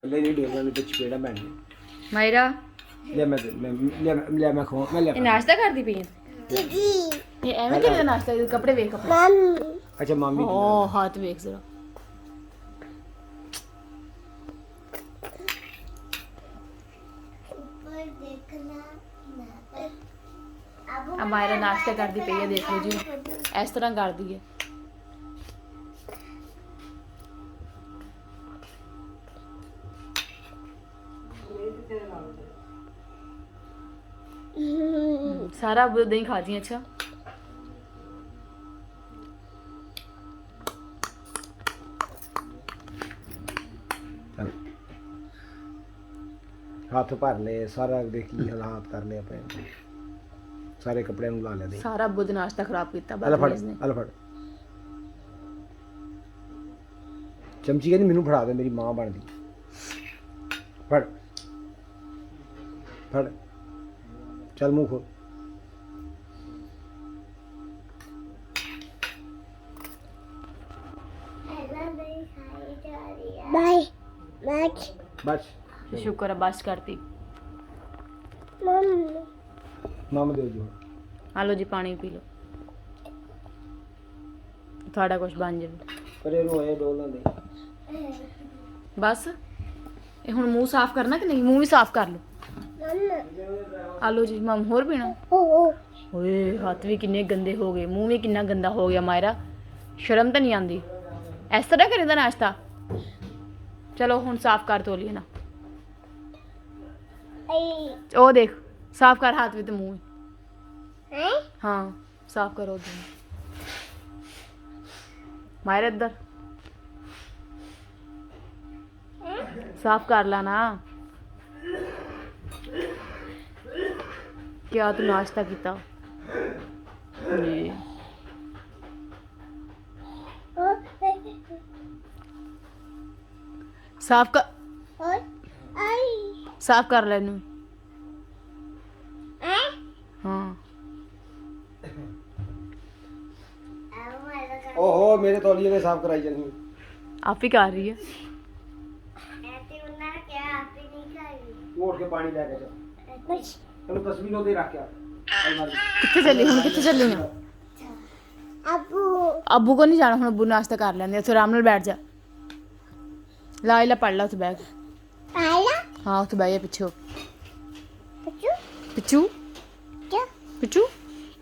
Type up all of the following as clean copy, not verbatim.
ले नहीं डेला नहीं तो चपेड़ा बैठने मायरा ले मैं खो मैं ले नाश्ता कर दी पी दीदी ये एवं तेरे नाश्ता कपड़े वेख कपड़े मम्मी अच्छा मामी ओ हाथ वेख जरा ऊपर देखना अब मायरा नाश्ता कर दी पई है देख लो जी इस तरह कर दी है सारा दही खा दी अच्छा हाथ भर ले सारा देखी हालात कर ले अपने सारे कपड़े नु ला ले दे सारा बुध नाश्ता खराब किया अल फड़ अल फड़ चमची कहती मैनू फड़ा दे मेरी मां बन दी फड़ फड़ चल मुंह खोल बाय बाय बस शुक्र है बस करती मम्मी मामा दे जो आलो जी पानी पी लो थोड़ा कुछ बन जाए पर ये रोए डोलना दे बस ये हुन मुंह साफ करना कि नहीं मुंह भी साफ कर लो मम्मा आलो जी मम होर पीना ओ ओए हाथ भी किन्ने गंदे हो गए मुंह भी कितना गंदा हो गया मायरा शर्म तो नहीं आती इस तरह करेंदा नाश्ता चलो हुन साफ कर तोलिए ना ओ देख साफ कर हाथ भी तो मुंह हैं हाँ साफ करो दोनों मायरा इधर साफ कर ला ना क्या तू नाश्ता किया जी साफ कर और आई साफ कर लेनू हैं हाँ ओहो मेरे तौलिए ने साफ कराई जानी आप ही कर रही है ऐसे उन्ना क्या आप ही नहीं खाई उठ के पानी लेके जा बस चलो तस्वीर दे रख के अलमारी कितने चली हूँ कितने चली हूँ अबू अबू को नहीं जाना हूँ अबू नाश्ता कर लेंगे उसे आराम नाल बैठ जा ला इला पढ़ ला उसे बैग आया हाँ उसे बैग पिछू बच्चू पिछू क्या पिछू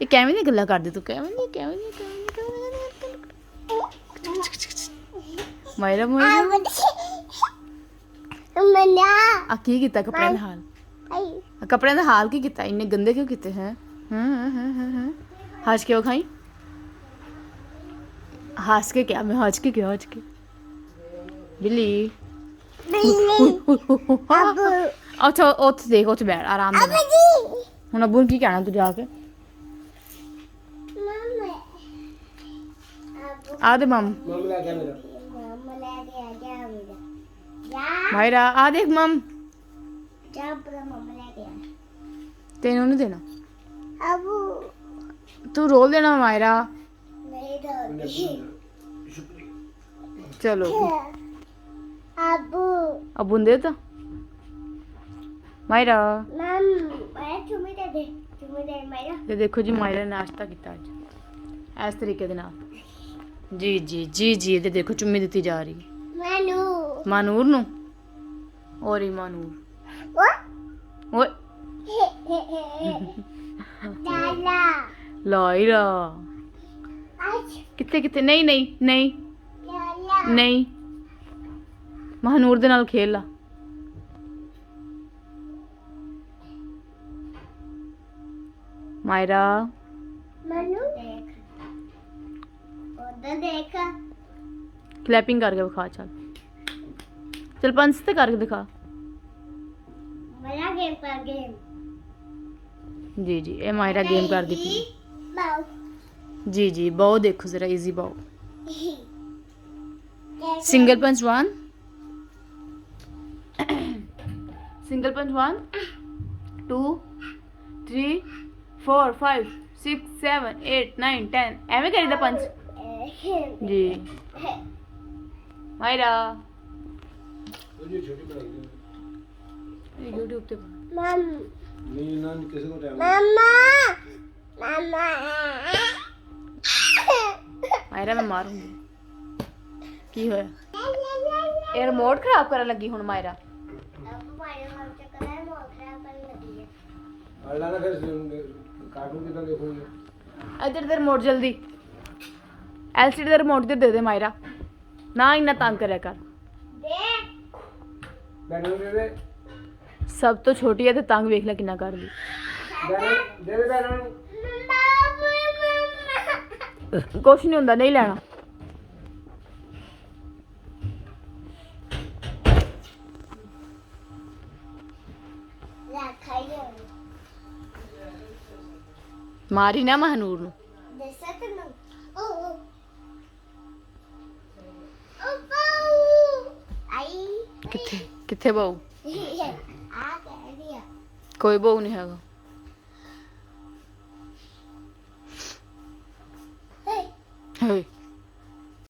ये कैਵੇਂ दी गल्ला कर दी तू कैਵੇਂ दी मायरा मोयरा मन्ना आ की कीता कपड़े दा हाल आई कपड़े दा हाल की कीता इन्ने गंदे क्यों कीते हैं हंस के वो खाई हंस के क्या मैं हंस के बिल्ली अच्छा उत्थे देख उत्थे बैठ आराम से जी हुन अब्बू की कहना तू जाके मम्मा आ दे मम मम्मी ले गया मेरा मम्मा ले गया जा मेरा जा मायरा आ देख मम जा पूरा मम्मा ले गया तेनू नहीं देना अबू तू रोल देना मायरा नहीं दो चलो अबू अब्बू ने देता मायरा मम मैं चुमी दे मेरा ये देखो जी मायरा ने नाश्ता किया अज इस तरीके दे नाल जी जी जी जी ये देखो चुम्मी दी जा रही मनु मानूर नु और ही मानूर ओ ओए दादा लाइरा आज कितने कितने नहीं नहीं नहीं लाला नहीं महानूर दे नाल खेल ला मायरा मनु देख उधर देख क्लैपिंग करके दिखा चल चल पंच से करके दिखा मेरा गेम पर गेम जी जी ये मायरा गेम कर दी पी बाउ जी जी बहु देखो जरा इजी बहु सिंगल पंच 1 सिंगल पंच 1 2 3 4 5 6 7 8 9 10 एवं करीदा पंच जी मायरा ਵੀਡੀਓ ਛੋਟੀ ਬਣਾਈ ਇਹ YouTube ਤੇ मम ਨਹੀਂ ਨਾ ਕਿਸੇ ਕੋ ਟਾਈਮ मम्मा मम्मा ਮਾਇਰਾ ਮੈਂ ਮਾਰੂੰਗੀ ਕੀ ਹੋਇਆ ਇਹ ਰਿਮੋਟ ਖਰਾਬ ਕਰਨ ਲੱਗੀ ਹੁਣ ਮਾਇਰਾ अब हमारे घर से कलर मोखरा पर लगी है ਅੱਲਾ ਨਾ ਫਿਰ ਕਾਰਟੂਨ ਕਿਦਾਂ ਦੇਖੋਗੇ ਇੱਧਰ ਦੇ ਰਿਮੋਟ ਜਲਦੀ LCD ਦਾ ਰਿਮੋਟ ਤੇ ਦੇ ਦੇ ਮਾਇਰਾ ਨਾ ਇੰਨਾ ਤੰਗ ਕਰਿਆ ਕਰ देख ਬੈਠੋ ਦੇ ਸਭ ਤੋਂ ਛੋਟੀ ਹੈ ਤੇ ਤੰਗ ਵੇਖ ਲੈ ਕਿੰਨਾ ਕਰਦੀ ਦੇ ਦੇ ਬੈਠੋ ਨੂੰ मम्मा ਕੁਛ ਨਹੀਂ ਹੁੰਦਾ ਨਹੀਂ ਲੈਣਾ ला खाइए ਮਾਰੀ ਨਾ ਮਹਨੂਰ ਨੂੰ जैसा तो ना ओ ओ बाऊ आई ਕਿੱਥੇ ਕਿੱਥੇ ਬਾਊ आ कह दिया ਕੋਈ ਬਾਊ ਨਹੀਂ ਹੈਗਾ हे ਹੇ